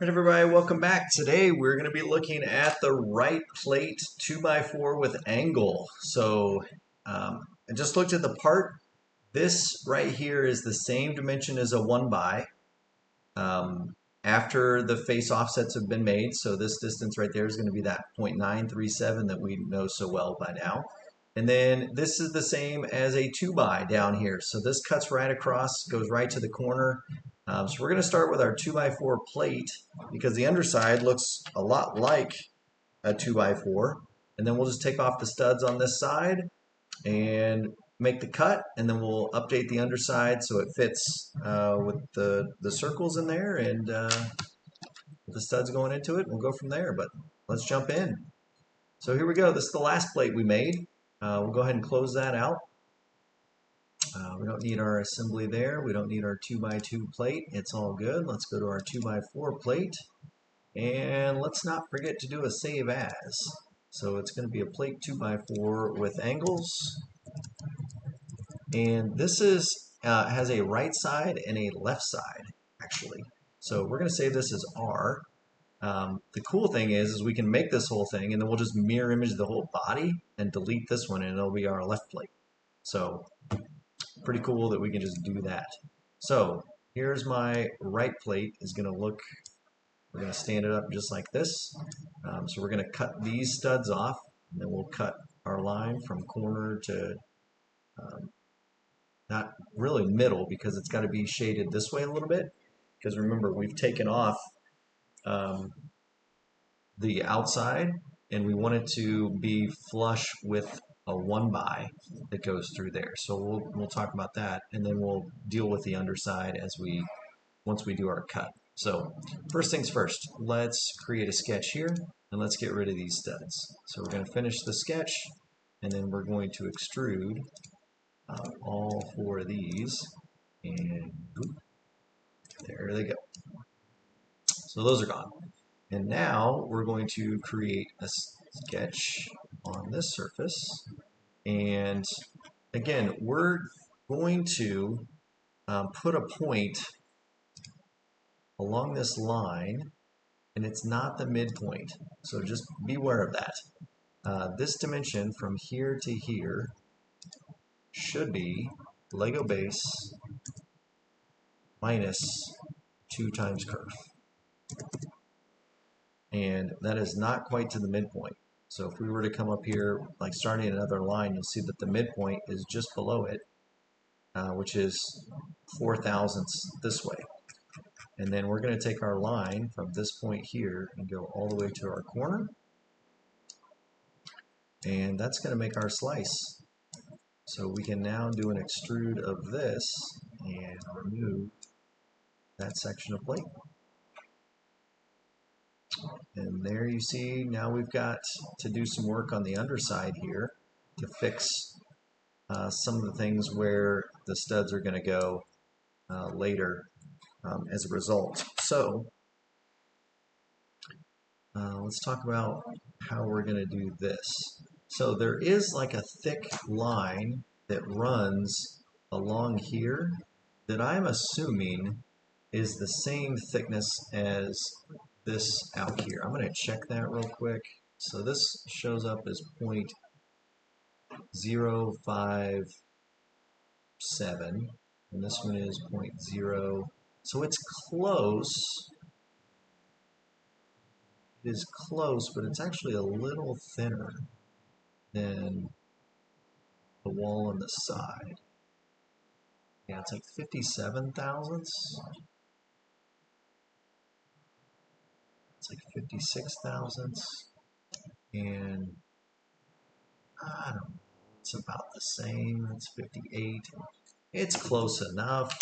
All right, everybody, welcome back. Today we're going to be looking at the right plate 2x4 with angle. I just looked at the part. This right here is the same dimension as a 1x after the face offsets have been made. So this distance right there is going to be that 0.937 that we know so well by now. And then this is the same as a 2x down here. So this cuts right across, goes right to the corner. So we're going to start with our 2x4 plate because the underside looks a lot like a 2x4. And then we'll just take off the studs on this side and make the cut, and then we'll update the underside so it fits with the circles in there and with the studs going into it. We'll go from there, but let's jump in. So here we go. This is the last plate we made. We'll go ahead and close that out. We don't need our assembly there. We don't need our 2x2 plate. It's all good. Let's go to our 2x4 plate. And let's not forget to do a save as. So it's going to be a plate 2x4 with angles. And this is has a right side and a left side, actually. So we're going to save this as R. The cool thing is we can make this whole thing, and then we'll just mirror image the whole body and delete this one, and it'll be our left plate. So pretty cool that we can just do that. So here's my right plate is going to look, we're going to stand it up just like this. So we're going to cut these studs off, and then we'll cut our line from corner to not really middle, because it's got to be shaded this way a little bit, because remember we've taken off the outside and we want it to be flush with a 1x that goes through there. So we'll talk about that, and then we'll deal with the underside once we do our cut. So first things first, let's create a sketch here and let's get rid of these studs. So we're going to finish the sketch, and then we're going to extrude all four of these, and boop, there they go. So those are gone. And now we're going to create a sketch on this surface. And again, we're going to put a point along this line, and it's not the midpoint. So just be aware of that. This dimension from here to here should be Lego base minus 2 times curve. And that is not quite to the midpoint. So if we were to come up here, like starting another line, you'll see that the midpoint is just below it, which is 4 thousandths this way. And then we're going to take our line from this point here and go all the way to our corner. And that's going to make our slice. So we can now do an extrude of this and remove that section of plate. And there you see, now we've got to do some work on the underside here to fix some of the things where the studs are going to go later as a result. So let's talk about how we're going to do this. So there is like a thick line that runs along here that I'm assuming is the same thickness as this out here. I'm going to check that real quick. So this shows up as 0.057, and this one is 0.0. So it's close. It is close, but it's actually a little thinner than the wall on the side. Yeah, it's like 57 thousandths. It's like 56 thousandths, and I don't know, it's about the same. It's 58. It's close enough.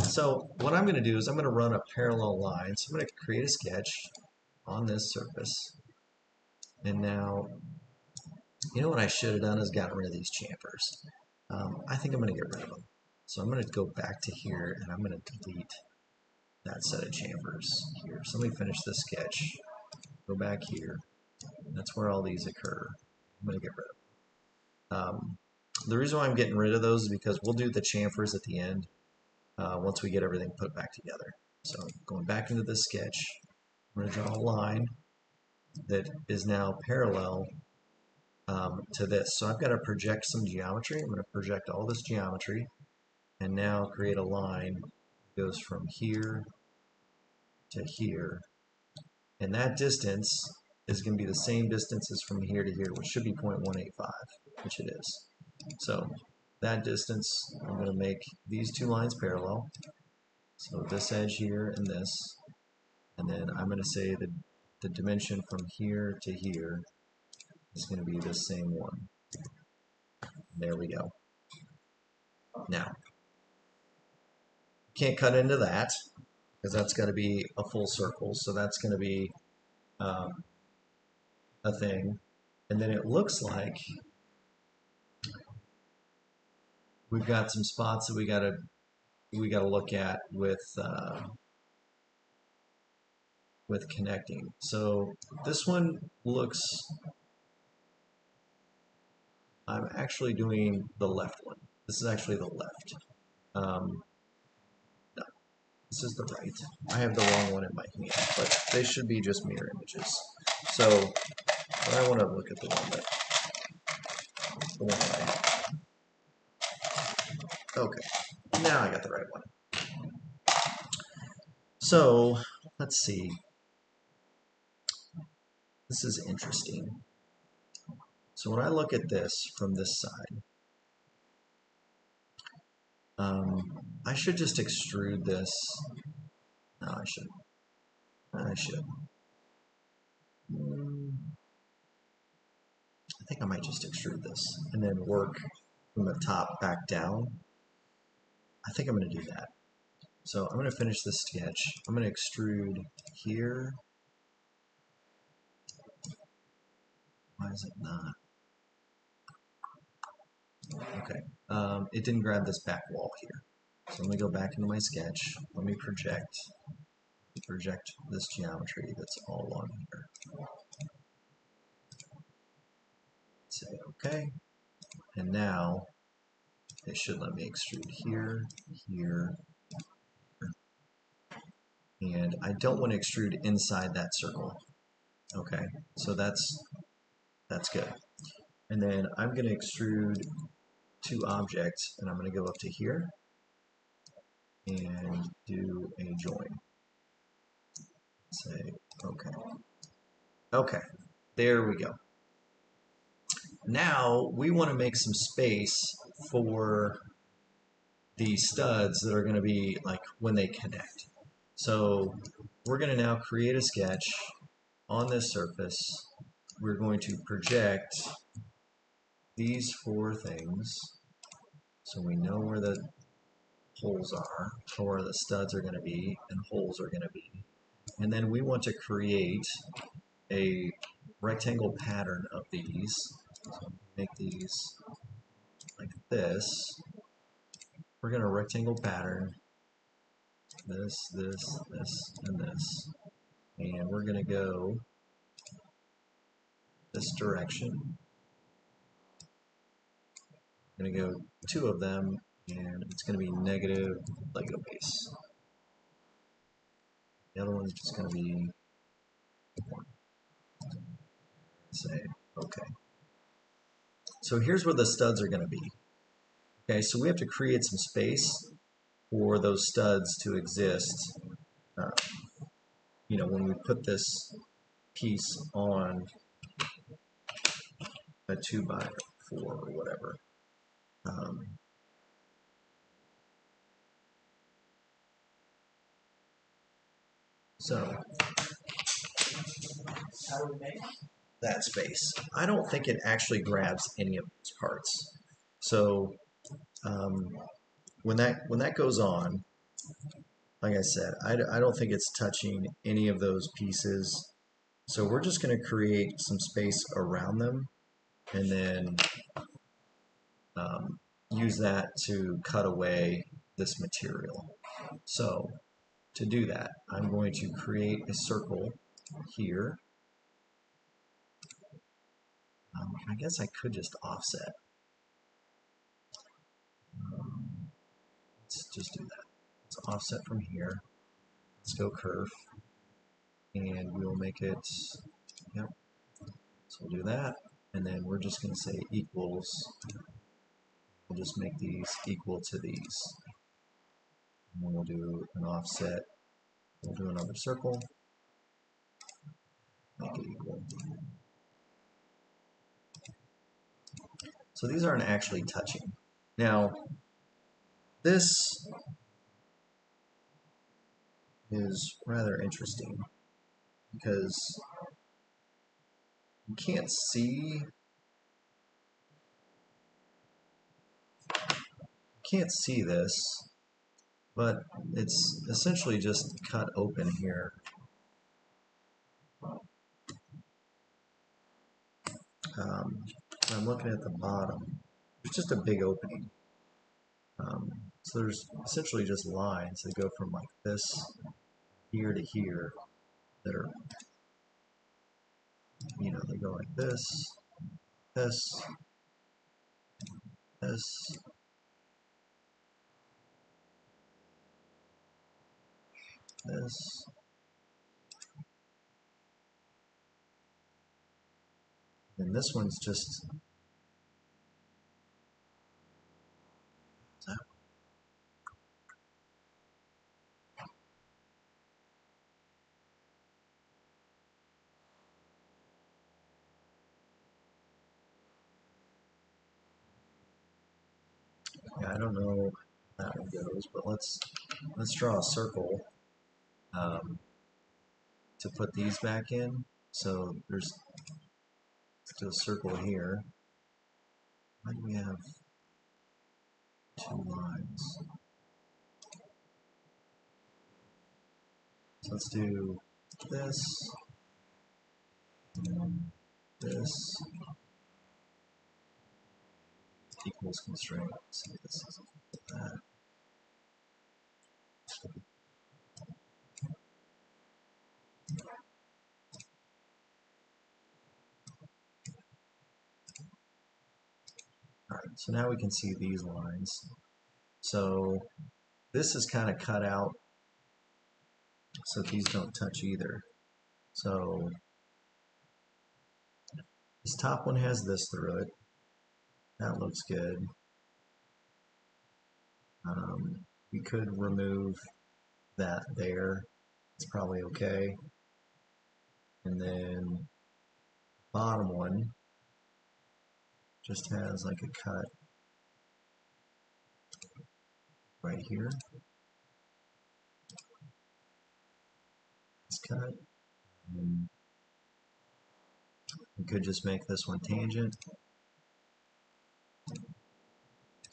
So what I'm going to do is I'm going to run a parallel line. So I'm going to create a sketch on this surface. And now, you know what I should have done is gotten rid of these chamfers. I think I'm going to get rid of them. So I'm going to go back to here and I'm going to delete that set of chamfers here. So let me finish this sketch. Go back here. That's where all these occur. I'm going to get rid of them. The reason why I'm getting rid of those is because we'll do the chamfers at the end once we get everything put back together. So going back into this sketch, going to draw a line that is now parallel to this. So I've got to project some geometry. I'm going to project all this geometry and now create a line that goes from here to here. And that distance is going to be the same distance as from here to here, which should be 0.185, which it is. So that distance, I'm going to make these two lines parallel. So this edge here and this. And then I'm going to say that the dimension from here to here is going to be the same one. There we go. Now, can't cut into that because that's got to be a full circle. So that's going to be a thing. And then it looks like we've got some spots that we got to look at with connecting. So this one looks, I'm actually doing the left one. This is actually the left. No, this is the right. I have the wrong one in my hand, but they should be just mirror images. So I want to look at the one that I have. Okay, now I got the right one. So let's see. This is interesting. So when I look at this from this side, I should just extrude this. No, I shouldn't. I should. I think I might just extrude this and then work from the top back down. I think I'm going to do that. So I'm going to finish this sketch. I'm going to extrude here. Why is it not? Okay. It didn't grab this back wall here. So let me go back into my sketch. Let me project this geometry that's all on here. Say okay. And now it should let me extrude here, here, and I don't want to extrude inside that circle. Okay, so that's good. And then I'm going to extrude two objects, and I'm going to go up to here and do a join. Say okay. Okay, there we go. Now we want to make some space for the studs that are going to be like when they connect. So we're going to now create a sketch on this surface. We're going to project these four things so we know where the holes are, or where the studs are going to be and holes are going to be. And then we want to create a rectangle pattern of these. So make these like this. We're going to rectangle pattern this, this, this, and this. And we're going to go this direction. I'm going to go two of them, and it's going to be negative Lego base. The other one's just going to be 1. Say, okay. So here's where the studs are going to be. Okay, so we have to create some space for those studs to exist. You know, when we put this piece on a 2x4 or whatever. So how do we make that space? I don't think it actually grabs any of those parts. So when that goes on, like I said, I don't think it's touching any of those pieces. So we're just going to create some space around them and then use that to cut away this material. So to do that, I'm going to create a circle here. I guess I could just offset. Let's just do that. Let's offset from here. Let's go curve. and we will make it, yep, so we'll do that, and then we're just going to say equals, we'll just make these equal to these, and then we'll do an offset, we'll do another circle, make it equal. So these aren't actually touching. Now, this is rather interesting because you can't see this, but it's essentially just cut open here. I'm looking at the bottom. It's just a big opening. So there's essentially just lines that go from like this here to here that are, you know, they go like this, this, this, this, and this one's just that. Yeah, I don't know how that one goes, but let's draw a circle to put these back in. So let's do a circle here. Why do we have two lines? So let's do this, and this equals constraint. So this is that. Alright, so now we can see these lines. So this is kind of cut out so these don't touch either. So this top one has this through it. That looks good. We could remove that there. It's probably okay. And then bottom one just has like a cut right here. It's cut. And we could just make this one tangent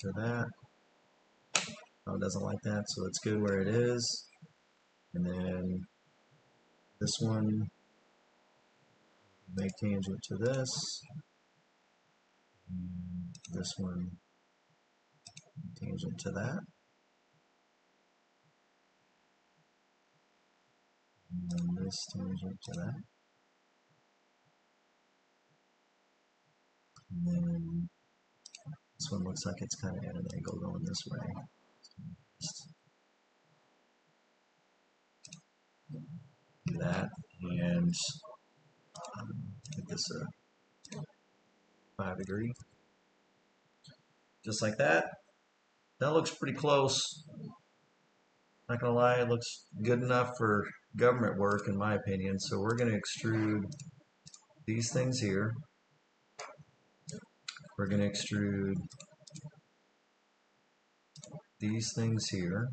to that. Oh, it doesn't like that, so it's good where it is. And then this one, make tangent to this. And this one, tangent to that. And then this tangent to that. And then this one looks like it's kind of at an angle going this way. Just do that and make this a 5 degree. Just like that. That looks pretty close. Not gonna lie, it looks good enough for government work in my opinion. So we're gonna extrude these things here. We're gonna extrude these things here.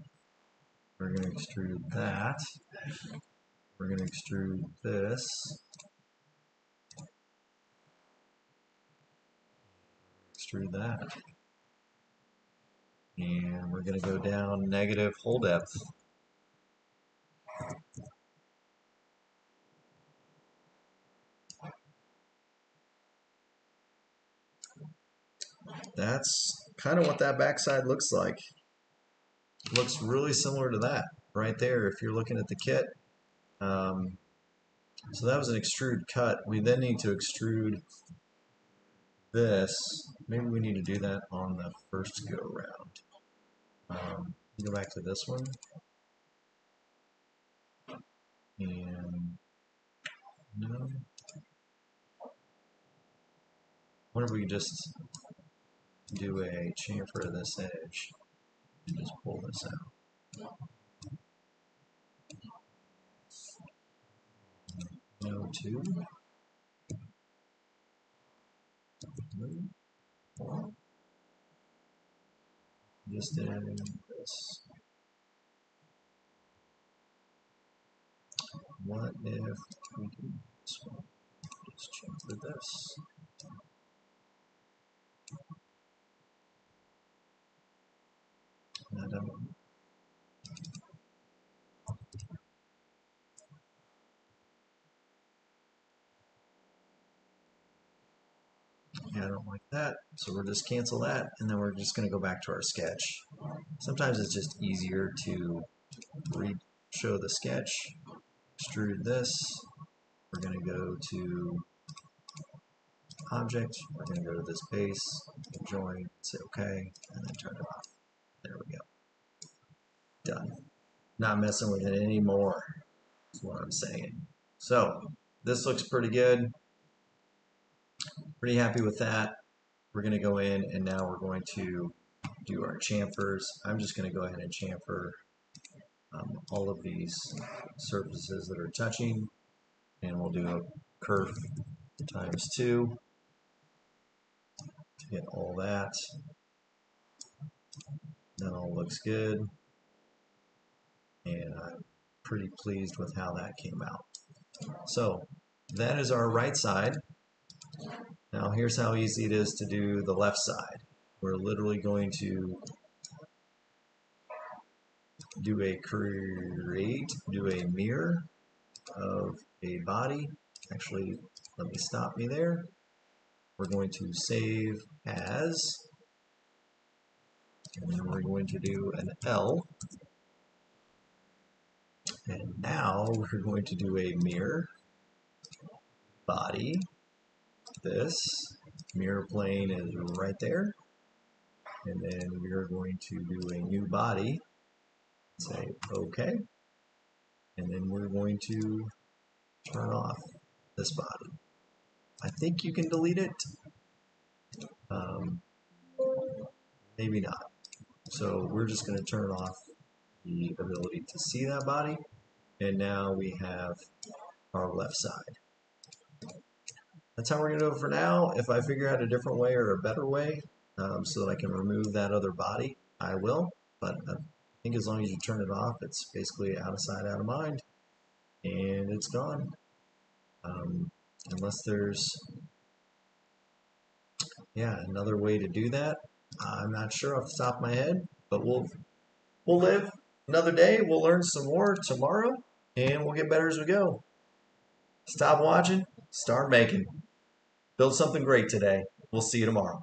We're gonna extrude that. We're gonna extrude this. Extrude that. And we're gonna go down negative hole depth. That's kind of what that backside looks like. It looks really similar to that right there if you're looking at the kit. So that was an extrude cut. We then need to extrude this. Maybe we need to do that on the first go round. Go back to this one. And wonder if we could just do a chamfer of this edge and just pull this out. No, two. Just adding this. What if we do this one? Just chamfer this. I don't. Yeah, I don't like that. So we'll just cancel that, and then we're just going to go back to our sketch. Sometimes it's just easier to show the sketch. Extrude this. We're going to go to Object. We're going to go to this base, join, say OK, and then turn it off. There we go. Done. Not messing with it anymore. That's what I'm saying. So this looks pretty good. Pretty happy with that. We're going to go in and now we're going to do our chamfers. I'm just going to go ahead and chamfer all of these surfaces that are touching, and we'll do a kerf times 2 to get all that. That all looks good, and I'm pretty pleased with how that came out. So that is our right side. Now here's how easy it is to do the left side. We're literally going to do a mirror of a body. Actually, let me stop me there. We're going to save as, and then we're going to do an L. And now we're going to do a mirror body. This mirror plane is right there. And then we're going to do a new body. Say OK. And then we're going to turn off this body. I think you can delete it. Maybe not. So we're just going to turn off the ability to see that body. And now we have our left side. That's how we're going to do it for now. If I figure out a different way or a better way so that I can remove that other body, I will. But I think as long as you turn it off, it's basically out of sight, out of mind. And it's gone. Unless there's another way to do that. I'm not sure off the top of my head, but we'll live another day. We'll learn some more tomorrow, and we'll get better as we go. Stop watching, start making. Build something great today. We'll see you tomorrow.